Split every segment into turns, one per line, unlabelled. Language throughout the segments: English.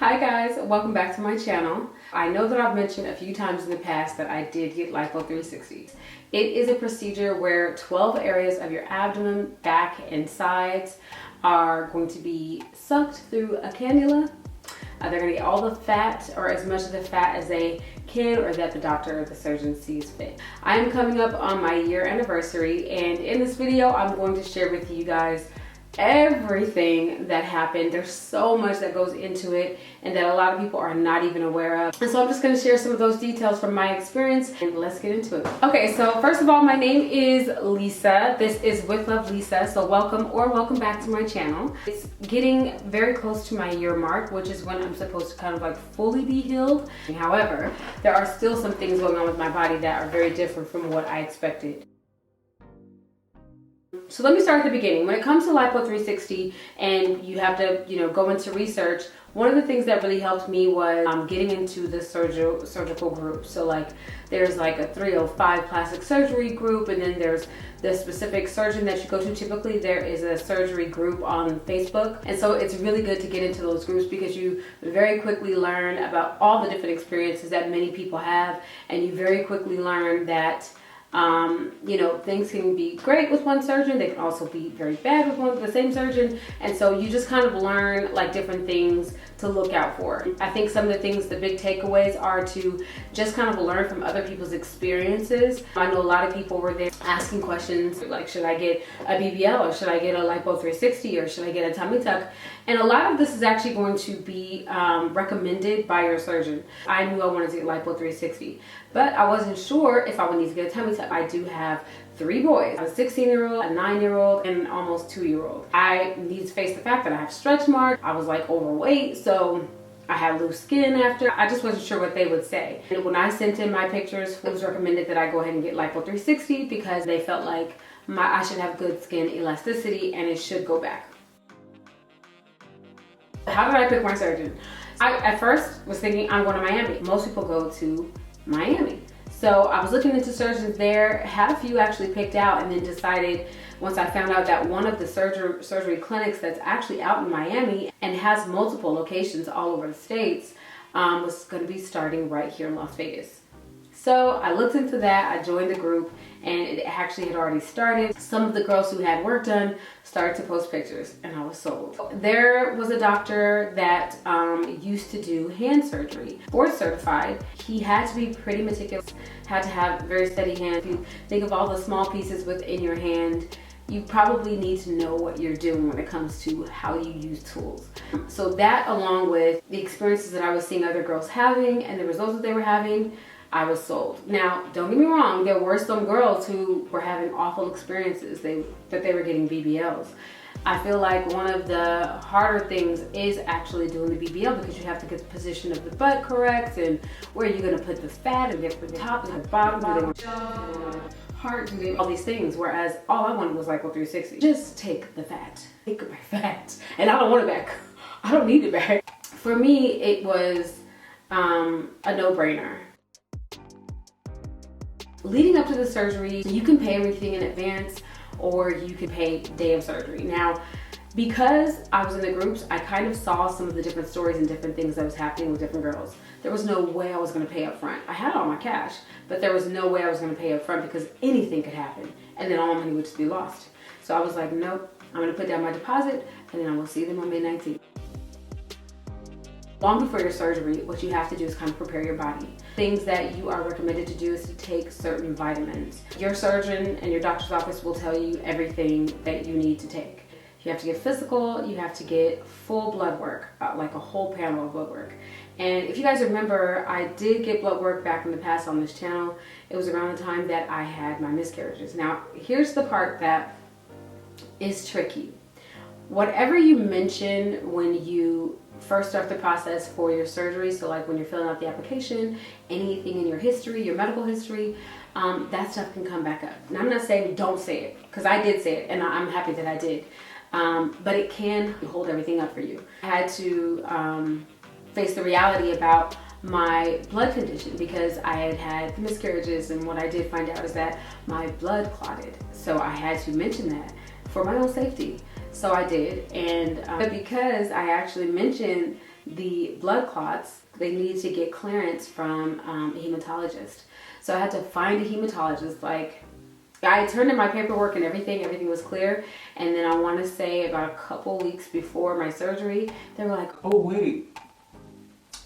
Hi guys, welcome back to my channel. I know that I've mentioned a few times in the past that I did get Lipo 360. It is a procedure where 12 areas of your abdomen, back, and sides are going to be sucked through a cannula. They're going to get all the fat, or as much of the fat as they can, or that the doctor or the surgeon sees fit. I am coming up on my year anniversary, and in this video I'm going to share with you guys everything that happened. There's so much that goes into it and that a lot of people are not even aware of. And so I'm just going to share some of those details from my experience, and let's get into it. Okay, so first of all, my name is Lisa. This is With Love Lisa. So welcome back to my channel. It's getting very close to my year mark, which is when I'm supposed to kind of like fully be healed. However, there are still some things going on with my body that are very different from what I expected. So let me start at the beginning. When it comes to Lipo 360 and you have to, go into research, one of the things that really helped me was getting into the surgical group. So like there's like a 305 plastic surgery group, and then there's the specific surgeon that you go to. Typically there is a surgery group on Facebook. And so it's really good to get into those groups because you very quickly learn about all the different experiences that many people have, and you very quickly learn that things can be great with one surgeon. They can also be very bad with the same surgeon. And so you just kind of learn like different things to look out for. I think some of the things, the big takeaways are to just kind of learn from other people's experiences. I know a lot of people were there asking questions like, should I get a BBL, or should I get a Lipo 360, or should I get a tummy tuck? And a lot of this is actually going to be recommended by your surgeon. I knew I wanted to get Lipo 360, but I wasn't sure if I would need to get a tummy tuck. I do have 3 boys, a 16-year-old, a 9-year-old, and an almost 2-year-old. I need to face the fact that I have stretch marks. I was like overweight, so I had loose skin after. I just wasn't sure what they would say. And when I sent in my pictures, it was recommended that I go ahead and get Lipo 360 because they felt like I should have good skin elasticity and it should go back. How did I pick my surgeon? I at first was thinking I'm going to Miami. Most people go to Miami. So I was looking into surgeons there, had a few actually picked out, and then decided once I found out that one of the surgery clinics that's actually out in Miami and has multiple locations all over the States was going to be starting right here in Las Vegas. So I looked into that, I joined the group, and it actually had already started. Some of the girls who had work done started to post pictures, and I was sold. There was a doctor that used to do hand surgery, board certified. He had to be pretty meticulous, had to have very steady hands. If you think of all the small pieces within your hand, you probably need to know what you're doing when it comes to how you use tools. So that, along with the experiences that I was seeing other girls having and the results that they were having, I was sold. Now, don't get me wrong, there were some girls who were having awful experiences that they were getting BBLs. I feel like one of the harder things is actually doing the BBL because you have to get the position of the butt correct, and where are you going to put the fat, and get the top and the bottom, do they want heart, do they all these things, whereas all I wanted was Lipo 360. Just take the fat, take my fat, and I don't want it back. I don't need it back. For me, it was a no-brainer. Leading up to the surgery, you can pay everything in advance, or you can pay day of surgery. Now, because I was in the groups, I kind of saw some of the different stories and different things that was happening with different girls. There was no way I was going to pay up front. I had all my cash, but there was no way I was going to pay up front because anything could happen, and then all my money would just be lost. So I was like, nope, I'm going to put down my deposit, and then I will see them on May 19th. Long before your surgery, what you have to do is kind of prepare your body. Things that you are recommended to do is to take certain vitamins. Your surgeon and your doctor's office will tell you everything that you need to take. You have to get physical, you have to get full blood work, like a whole panel of blood work. And if you guys remember, I did get blood work back in the past on this channel. It was around the time that I had my miscarriages. Now, here's the part that is tricky. Whatever you mention when you first start the process for your surgery, so like when you're filling out the application, anything in your history, your medical history, that stuff can come back up. Now, I'm not saying don't say it, because I did say it, and I'm happy that I did, but it can hold everything up for you. I had to face the reality about my blood condition because I had had miscarriages, and what I did find out is that my blood clotted. So I had to mention that for my own safety. So I did, and because I actually mentioned the blood clots, they needed to get clearance from a hematologist. So I had to find a hematologist. Like, I turned in my paperwork and everything was clear. And then I want to say about a couple weeks before my surgery, they were like,
oh wait,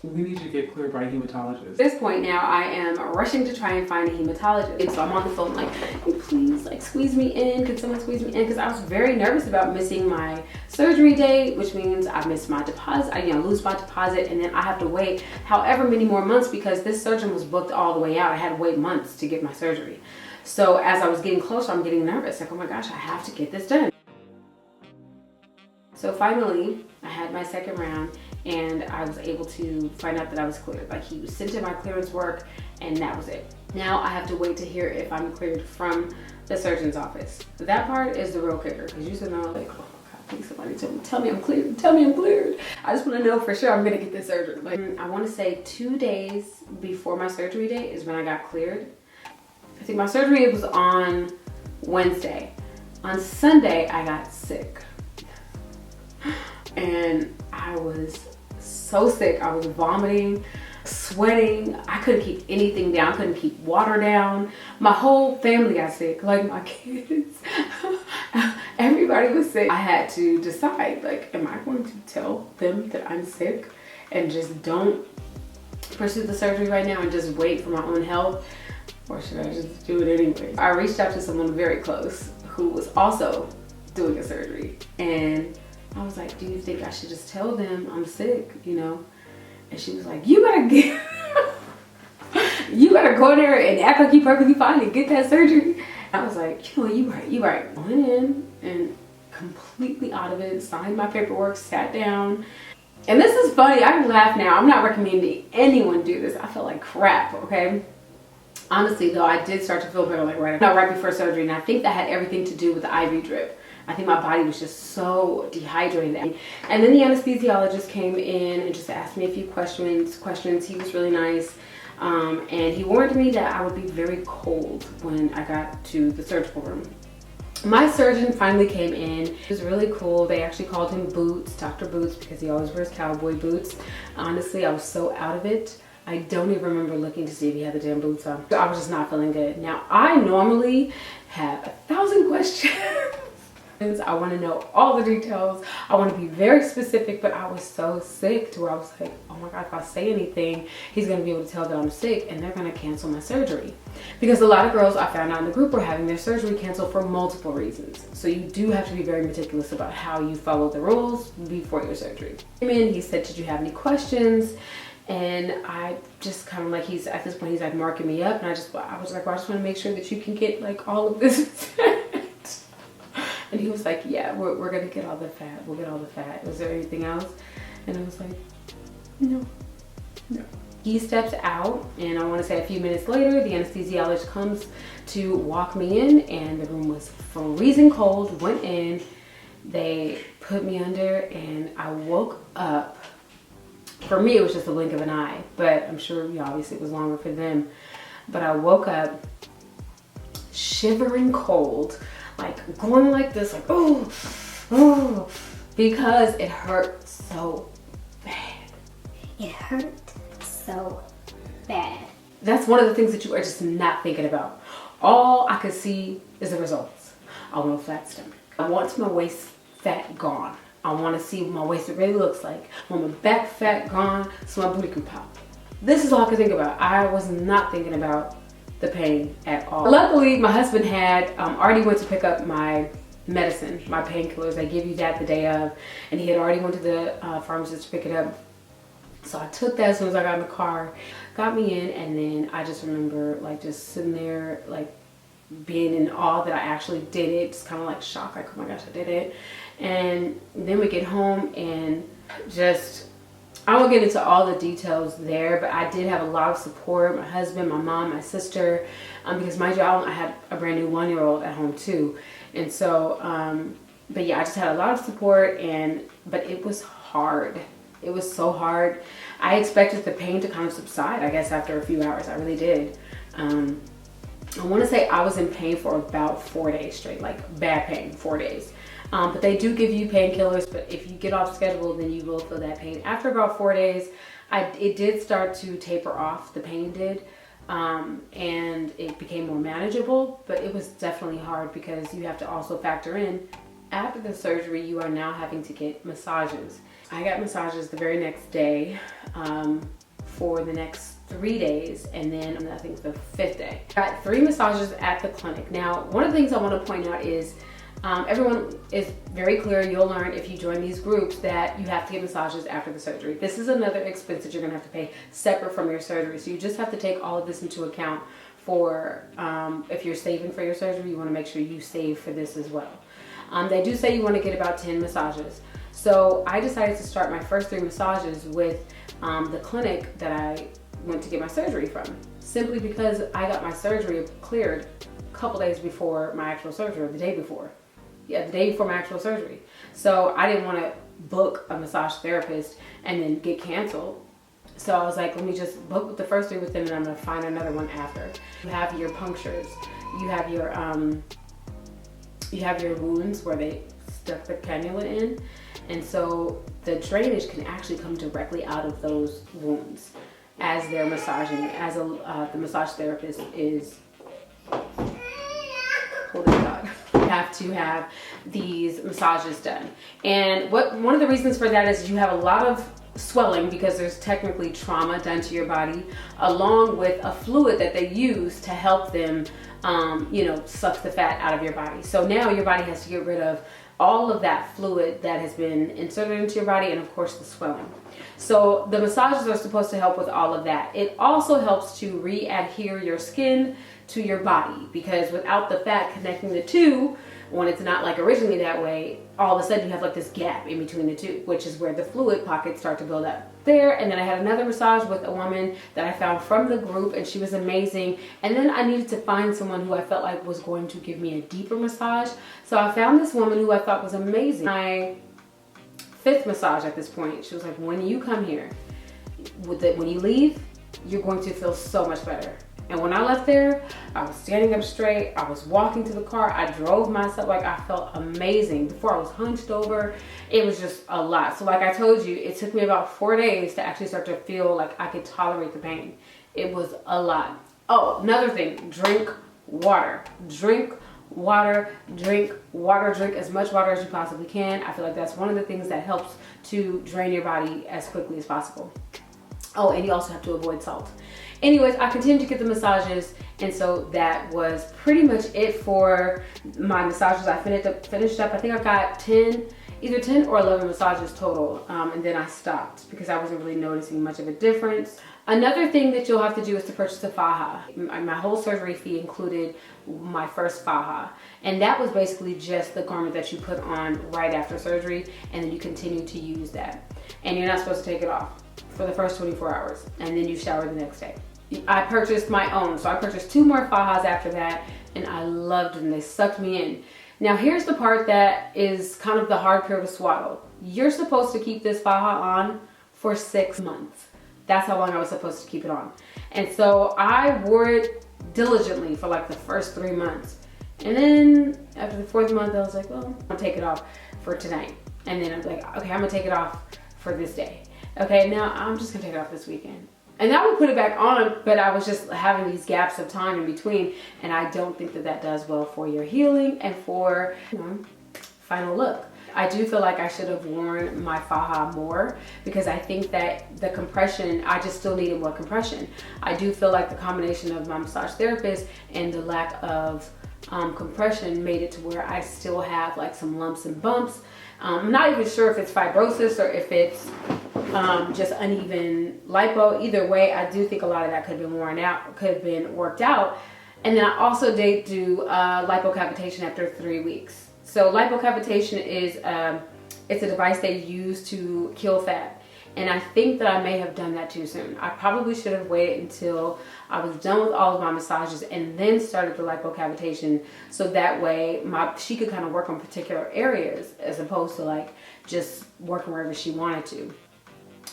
we need you to get cleared by a hematologist.
At this point now, I am rushing to try and find a hematologist. And so I'm on the phone like, hey, please, like, squeeze me in. Could someone squeeze me in? Because I was very nervous about missing my surgery date, which means I missed my deposit. I lose my deposit, and then I have to wait however many more months because this surgeon was booked all the way out. I had to wait months to get my surgery. So as I was getting closer, I'm getting nervous. Like, oh my gosh, I have to get this done. So finally, I had my second round, and I was able to find out that I was cleared. Like, he sent in my clearance work, and that was it. Now I have to wait to hear if I'm cleared from the surgeon's office. That part is the real kicker, because you should know, like, oh my God, please somebody tell me I'm cleared. Tell me I'm cleared. I just want to know for sure I'm gonna get this surgery. Like, I want to say 2 days before my surgery date is when I got cleared. I think my surgery was on Wednesday. On Sunday, I got sick. And I was so sick. I was vomiting, sweating. I couldn't keep anything down. I couldn't keep water down. My whole family got sick, like my kids. Everybody was sick. I had to decide, like, am I going to tell them that I'm sick and just don't pursue the surgery right now and just wait for my own health? Or should I just do it anyway? I reached out to someone very close who was also doing a surgery, and I was like, do you think I should just tell them I'm sick, you know? And she was like, you better go in there and act like you're perfectly fine and get that surgery. I was like, you know, you right. I went in and completely out of it, signed my paperwork, sat down. And this is funny, I can laugh now. I'm not recommending anyone do this. I felt like crap, okay? Honestly though, I did start to feel better like right before surgery, and I think that had everything to do with the IV drip. I think my body was just so dehydrated. And then the anesthesiologist came in and just asked me a few questions. He was really nice. And he warned me that I would be very cold when I got to the surgical room. My surgeon finally came in. He was really cool. They actually called him Boots, Dr. Boots, because he always wears cowboy boots. Honestly, I was so out of it. I don't even remember looking to see if he had the damn boots on. I was just not feeling good. Now, I normally have 1,000 questions. I want to know all the details. I want to be very specific, but I was so sick to where I was like, oh my God, if I say anything, he's going to be able to tell that I'm sick and they're going to cancel my surgery. Because a lot of girls I found out in the group were having their surgery canceled for multiple reasons. So you do have to be very meticulous about how you follow the rules before your surgery. He came in, he said, did you have any questions? And I just kind of like, at this point, he's like marking me up. And I was like, well, I just want to make sure that you can get like all of this. And he was like, yeah, we're gonna get all the fat. We'll get all the fat. Was there anything else? And I was like, no. He steps out, and I want to say a few minutes later, the anesthesiologist comes to walk me in, and the room was freezing cold. Went in, they put me under, and I woke up. For me, it was just a blink of an eye, but I'm sure, obviously it was longer for them. But I woke up shivering cold, like going like this, like, oh, because it hurt so bad.
It hurt so bad.
That's one of the things that you are just not thinking about. All I could see is the results. I want a flat stomach. I want my waist fat gone. I want to see what my waist really looks like. I want my back fat gone so my booty can pop. This is all I could think about. I was not thinking about the pain at all. Luckily, my husband had already went to pick up my medicine, my painkillers. They give you that the day of, and he had already went to the pharmacist to pick it up. So I took that as soon as I got in the car, got me in, and then I just remember like just sitting there, like being in awe that I actually did it, just kind of like shocked, like, oh my gosh, I did it. And then we get home and just, I won't get into all the details there, but I did have a lot of support. My husband, my mom, my sister, because mind you, I had a brand new 1-year-old at home too. And so, but yeah, I just had a lot of support, but it was hard. It was so hard. I expected the pain to kind of subside, I guess, after a few hours. I really did. I want to say I was in pain for about 4 days straight, like bad pain, 4 days. But they do give you painkillers, but if you get off schedule, then you will feel that pain. After about 4 days, it did start to taper off, the pain did, and it became more manageable, but it was definitely hard because you have to also factor in, after the surgery, you are now having to get massages. I got massages the very next day for the next 3 days, and then I think the 5th day. Got 3 massages at the clinic. Now, one of the things I want to point out is everyone is very clear, you'll learn if you join these groups that you have to get massages after the surgery. This is another expense that you're gonna have to pay separate from your surgery. So you just have to take all of this into account for if you're saving for your surgery, you wanna make sure you save for this as well. They do say you wanna get about 10 massages. So I decided to start my first 3 massages with the clinic that I went to get my surgery from, simply because I got my surgery cleared a couple days before my actual surgery, or the day before. Yeah, the day before my actual surgery. So I didn't want to book a massage therapist and then get canceled. So I was like, let me just book the first 3 with them, and I'm gonna find another one after. You have your punctures, you have your wounds where they stuck the cannula in, and so the drainage can actually come directly out of those wounds as they're massaging, as the massage therapist is holding God. You have to have these massages done. And one of the reasons for that is you have a lot of swelling because there's technically trauma done to your body, along with a fluid that they use to help them, suck the fat out of your body. So now your body has to get rid of all of that fluid that has been inserted into your body, and of course the swelling. So the massages are supposed to help with all of that. It also helps to re-adhere your skin to your body, because without the fat connecting the two, when it's not like originally that way, all of a sudden you have like this gap in between the two, which is where the fluid pockets start to build up there. And then I had another massage with a woman that I found from the group, and she was amazing. And then I needed to find someone who I felt like was going to give me a deeper massage. So I found this woman who I thought was amazing. My 5th massage at this point, she was like, when you come here, when you leave, you're going to feel so much better. And when I left there, I was standing up straight, I was walking to the car, I drove myself, like I felt amazing. Before I was hunched over, it was just a lot. So like I told you, it took me about 4 days to actually start to feel like I could tolerate the pain. It was a lot. Oh, another thing, drink water. Drink water, drink water, drink as much water as you possibly can. I feel like that's one of the things that helps to drain your body as quickly as possible. Oh, and you also have to avoid salt. Anyways, I continued to get the massages, and so that was pretty much it for my massages. I finished up, I think I got either 10 or 11 massages total, and then I stopped because I wasn't really noticing much of a difference. Another thing that you'll have to do is to purchase a faja. My whole surgery fee included my first faja, and that was basically just the garment that you put on right after surgery, and then you continue to use that. And you're not supposed to take it off for the first 24 hours, and then you shower the next day. I purchased my own, so I purchased 2 more fajas after that, and I loved them. They sucked me in. Now here's the part that is kind of the hard pill to swallow. You're supposed to keep this faja on for 6 months. That's how long I was supposed to keep it on. And so I wore it diligently for like the first 3 months. And then after the 4th month, I was like, well, I'm gonna take it off for tonight. And then I'm like, okay, I'm gonna take it off for this day. Okay, now I'm just gonna take it off this weekend. And I would put it back on, but I was just having these gaps of time in between, and I don't think that that does well for your healing and for, final look. I do feel like I should have worn my faja more, because I think that the compression, I just still needed more compression. I do feel like the combination of my massage therapist and the lack of compression made it to where I still have like some lumps and bumps. I'm not even sure if it's fibrosis or if it's just uneven lipo. Either way, I do think a lot of that could have been worked out. And then I also did do lipocavitation after 3 weeks. So lipocavitation is it's a device they use to kill fat. And I think that I may have done that too soon. I probably should have waited until I was done with all of my massages and then started the lipocavitation, so that way she could kind of work on particular areas as opposed to like just working wherever she wanted to.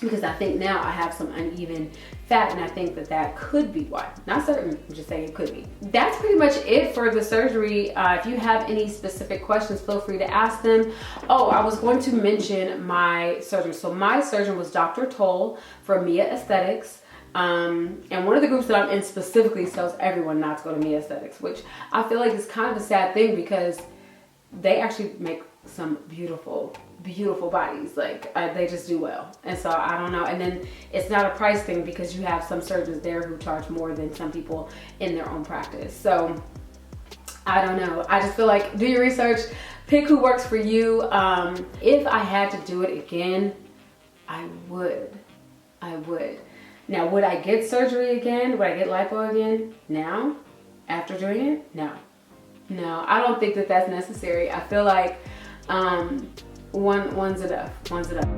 because I think now I have some uneven fat, and I think that that could be why. Not certain, I'm just saying it could be. That's pretty much it for the surgery. If you have any specific questions, feel free to ask them. Oh, I was going to mention my surgeon. So my surgeon was Dr. Toll from Mia Aesthetics. And one of the groups that I'm in specifically tells everyone not to go to Mia Aesthetics, which I feel like is kind of a sad thing because they actually make some beautiful bodies. Like they just do well. And so I don't know. And then it's not a price thing because you have some surgeons there who charge more than some people in their own practice. So I don't know. I just feel like do your research, pick who works for you. If I had to do it again, I would. Now, would I get surgery again? Would I get lipo again? Now? After doing it? No. No, I don't think that that's necessary. I feel like one's enough. One's enough.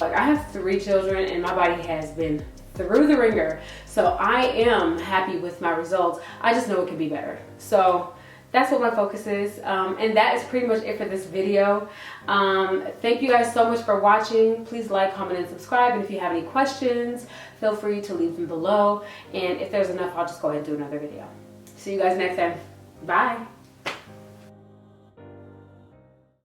Like I have 3 children and my body has been through the ringer. So I am happy with my results. I just know it could be better. So that's what my focus is. And that is pretty much it for this video. Thank you guys so much for watching. Please like, comment, and subscribe. And if you have any questions, feel free to leave them below. And if there's enough, I'll just go ahead and do another video. See you guys next time. Bye.